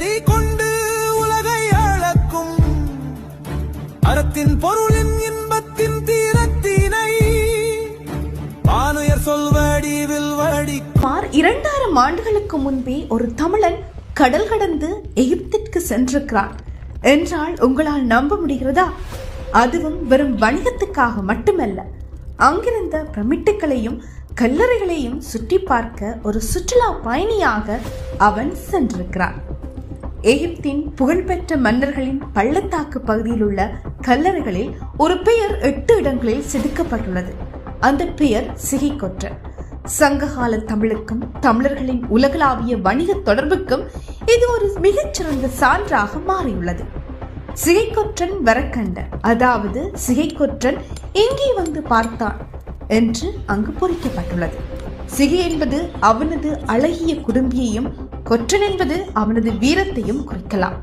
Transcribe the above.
அடி கொண்டு உலகை அளக்கும் அறத்தின் பொருளின் இன்பத்தின் தீரத்தினை பானுயர் சொல்வடி வில்வடி. 2000 ஆண்டுகளுக்கு முன்பே ஒரு தமிழன் கடல் கடந்து எகிப்திற்கு சென்றிருக்கிறான் என்றால் உங்களால் நம்ப முடிகிறதா? அதுவும் வெறும் வணிகத்துக்காக மட்டுமல்ல, அங்கிருந்த பிரமிட்டுகளையும் கல்லறைகளையும் சுற்றி பார்க்க ஒரு சுற்றுலா பயணியாக அவன் சென்றிருக்கிறான். எகிப்தின் புகழ்பெற்ற மன்னர்களின் பள்ளத்தாக்கு பகுதியில் உள்ள கல்லறைகளில் ஒரு பெயர் 8 இடங்களில் செதுக்கப்பட்டுள்ளது. அந்த பெயர் சிகைக்கொற்றன். சங்ககால தமிழுக்கும் தமிழர்களின் உலகளாவிய வணிக தொடர்புக்கும் இது ஒரு மிகச்சிறந்த சான்றாக மாறியுள்ளது. சிகைக்கொற்றன் வரக்கண்ட, அதாவது சிகைக்கொற்றன் எங்கே வந்து பார்த்தான் என்று அங்கு பொறிக்கப்பட்டுள்ளது. சிகை என்பது அவனது அழகிய குடும்பியையும், கொற்றன் என்பது அவனது வீரத்தையும் குறிக்கலாம்.